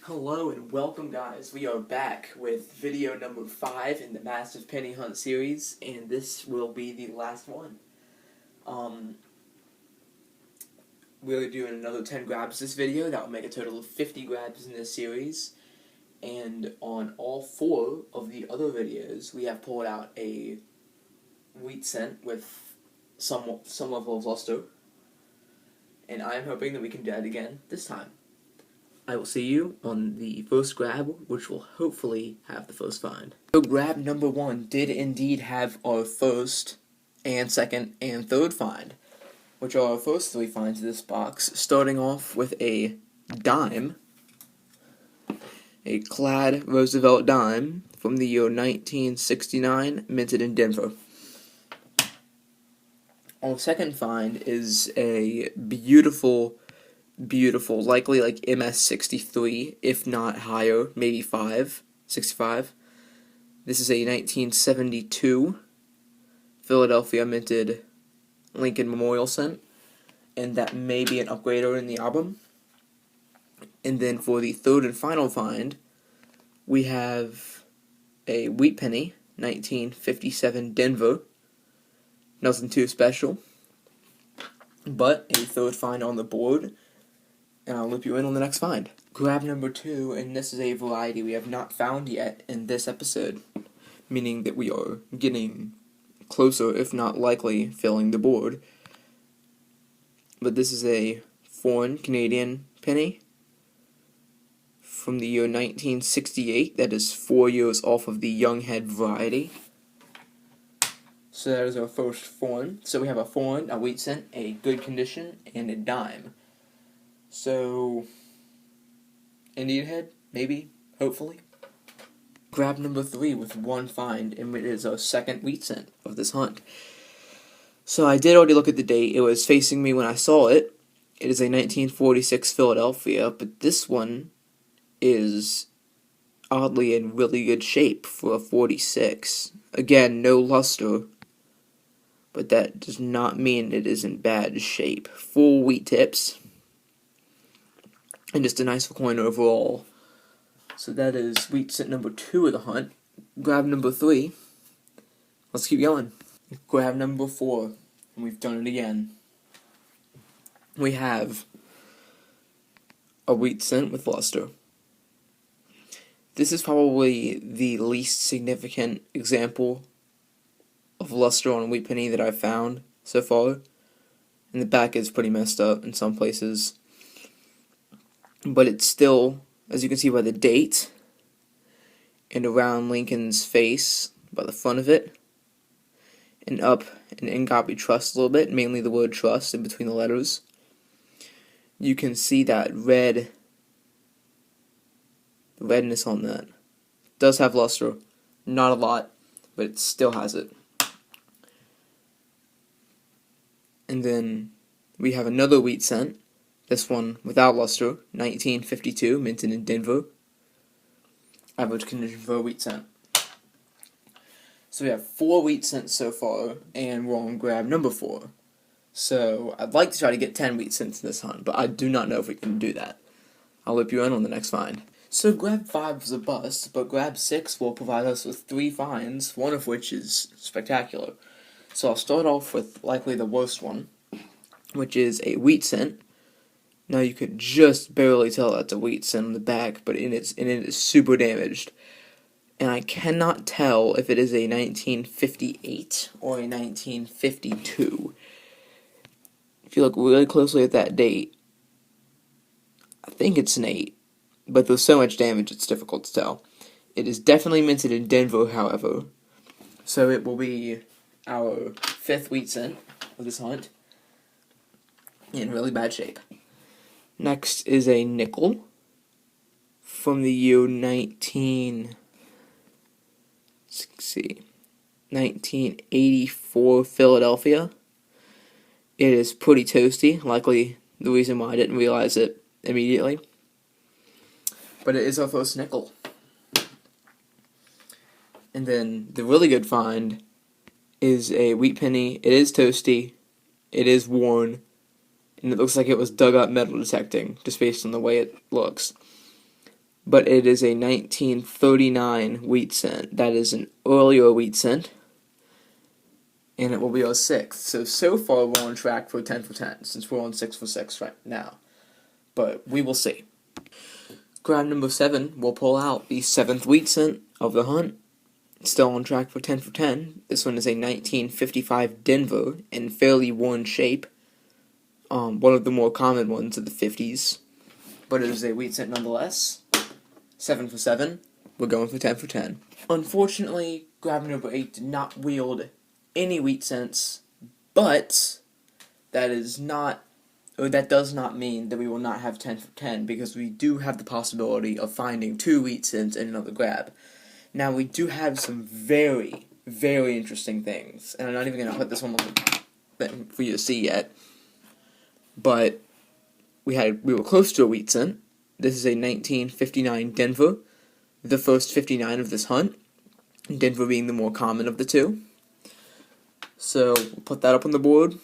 Hello and welcome, guys. We are back with video number 5 in the Massive Penny Hunt series, and this will be the last one. We're doing another 10 grabs this video. That will make a total of 50 grabs in this series. And on all 4 of the other videos, we have pulled out a wheat scent with some level of luster. And I am hoping that we can do that again this time. I will see you on the first grab, which will hopefully have the first find. So grab number 1 did indeed have our first and second and third find, which are our first 3 finds in this box, starting off with a dime, a clad Roosevelt dime from the year 1969, minted in Denver. Our second find is a beautiful, likely like MS63, if not higher, maybe 65. This is a 1972 Philadelphia minted Lincoln Memorial scent, and that may be an upgrader in the album. And then for the third and final find, we have a wheat penny, 1957 Denver. Nothing too special, but a third find on the board. And I'll loop you in on the next find. Grab number 2, and this is a variety we have not found yet in this episode, meaning that we are getting closer, if not likely, filling the board. But this is a foreign Canadian penny from the year 1968. That is 4 years off of the young head variety. So that is our first foreign. So we have a foreign, a wheat cent, a good condition, and a dime. So, Indian head, maybe, hopefully. Grab number 3 with 1 find, and it is our second wheat scent of this hunt. So I did already look at the date. It was facing me when I saw it. It is a 1946 Philadelphia, but this one is oddly in really good shape for a 46. Again, no luster, but that does not mean it is in bad shape. Full wheat tips. And just a nice coin overall. So that is wheat scent number 2 of the hunt. Grab number 3. Let's keep going. Grab number 4. And we've done it again. We have a wheat scent with luster. This is probably the least significant example of luster on a wheat penny that I've found so far. And the back is pretty messed up in some places. But it's still, as you can see by the date, and around Lincoln's face, by the front of it, and up and in copy trust a little bit, mainly the word trust in between the letters, you can see that redness on that. It does have luster, not a lot, but it still has it. And then we have another wheat scent. This one without luster, 1952, minted in Denver. Average condition for a wheat scent. So we have 4 wheat scents so far, and we're on grab number 4. So I'd like to try to get 10 wheat scents in this hunt, but I do not know if we can do that. I'll loop you in on the next find. So grab 5 was a bust, but grab 6 will provide us with 3 finds, one of which is spectacular. So I'll start off with likely the worst one, which is a wheat scent. Now you could just barely tell that's a wheat scent on the back, but it is super damaged. And I cannot tell if it is a 1958 or a 1952. If you look really closely at that date, I think it's an 8, but there's so much damage it's difficult to tell. It is definitely minted in Denver, however, so it will be our 5th wheat scent of this hunt, in really bad shape. Next is a nickel from the year 1984 Philadelphia. It is pretty toasty, likely the reason why I didn't realize it immediately. But it is our first nickel. And then the really good find is a wheat penny. It is toasty. It is worn. And it looks like it was dug up metal detecting, just based on the way it looks. but it is a 1939 wheat cent. That is an earlier wheat cent, and it will be our 6th. So far we're on track for 10 for 10, since we're on 6 for 6 right now. But we will see. Grab number 7 will pull out the 7th wheat cent of the hunt. Still on track for 10 for 10. This one is a 1955 Denver in fairly worn shape. One of the more common ones of the 50s. But it is a wheat cent nonetheless. 7 for 7. We're going for 10 for 10. Unfortunately, grab number 8 did not wield any wheat cents, but that does not mean that we will not have 10 for 10, because we do have the possibility of finding 2 wheat cents in another grab. Now, we do have some very, very interesting things, and I'm not even going to put this one on the for you to see yet, but we were close to a wheat cent. This is a 1959 Denver, the first 59 of this hunt, Denver being the more common of the two. So, we'll put that up on the board.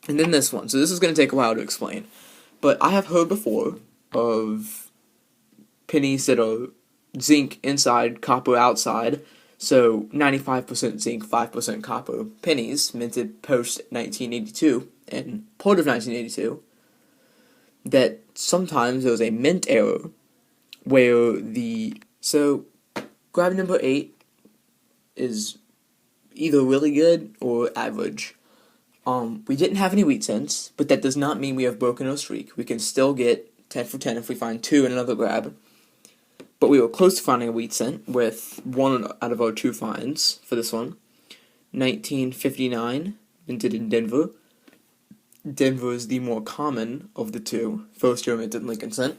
And then this one. So this is going to take a while to explain. But I have heard before of pennies that are zinc inside, copper outside. So 95% zinc, 5% copper pennies minted post-1982 and part of 1982. That sometimes there was a mint error where So grab number 8 is either really good or average. We didn't have any wheat cents, but that does not mean we have broken our streak. We can still get 10 for 10 if we find 2 in another grab. But we were close to finding a wheat cent with 1 out of our 2 finds for this one. 1959, minted in Denver. Denver is the more common of the two. First year minted Lincoln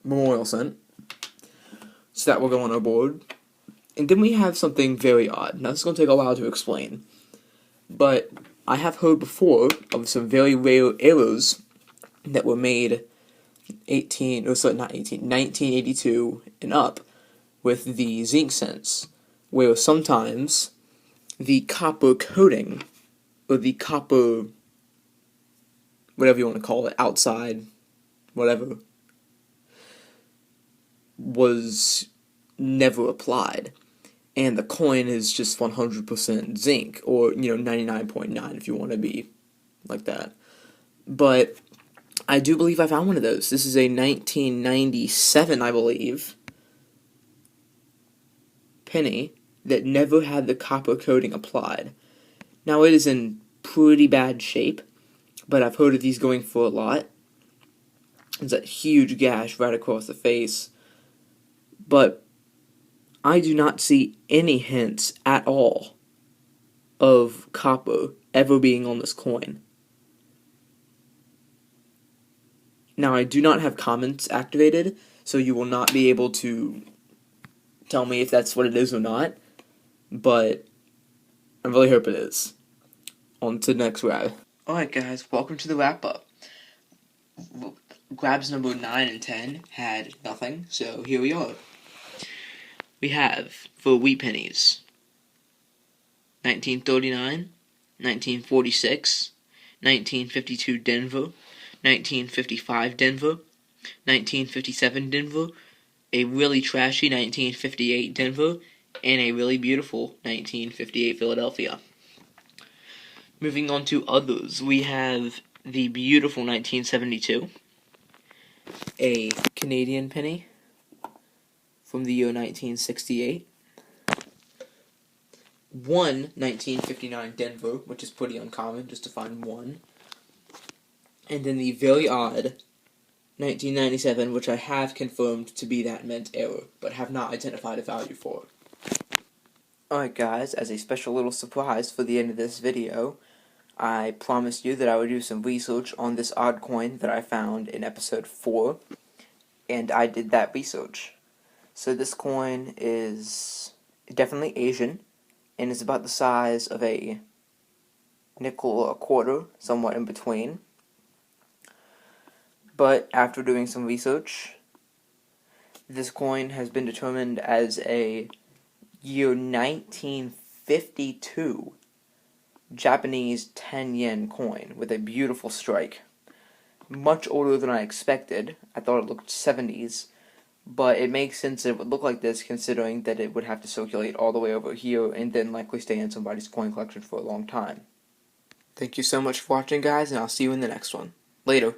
Memorial Cent. So that will go on our board. And then we have something very odd. Now this is going to take a while to explain. But I have heard before of some very rare errors that were made 1982 and up with the zinc cents, where sometimes the copper coating, or the copper, whatever you want to call it, outside, whatever, was never applied. And the coin is just 100% zinc, or, 99.9 if you want to be like that. But I do believe I found one of those. This is a 1997, I believe, penny that never had the copper coating applied. Now, it is in pretty bad shape, but I've heard of these going for a lot. There's a huge gash right across the face. But I do not see any hints at all of copper ever being on this coin. Now, I do not have comments activated, so you will not be able to tell me if that's what it is or not, but I really hope it is. On to the next grab. Alright guys, welcome to the wrap-up. Grabs number 9 and 10 had nothing, so here we are. We have, for wheat pennies, 1939, 1946, 1952 Denver, 1955 Denver, 1957 Denver, a really trashy 1958 Denver, and a really beautiful 1958 Philadelphia. Moving on to others, we have the beautiful 1972, a Canadian penny from the year 1968, one 1959 Denver, which is pretty uncommon just to find one, and then the very odd 1997, which I have confirmed to be that mint error, but have not identified a value for. Alright guys, as a special little surprise for the end of this video, I promised you that I would do some research on this odd coin that I found in episode 4, and I did that research. So this coin is definitely Asian, and is about the size of a nickel or a quarter, somewhat in between. But after doing some research, this coin has been determined as a year 1952 Japanese 10 yen coin with a beautiful strike. Much older than I expected. I thought it looked 70s, but it makes sense that it would look like this considering that it would have to circulate all the way over here and then likely stay in somebody's coin collection for a long time. Thank you so much for watching, guys, and I'll see you in the next one. Later.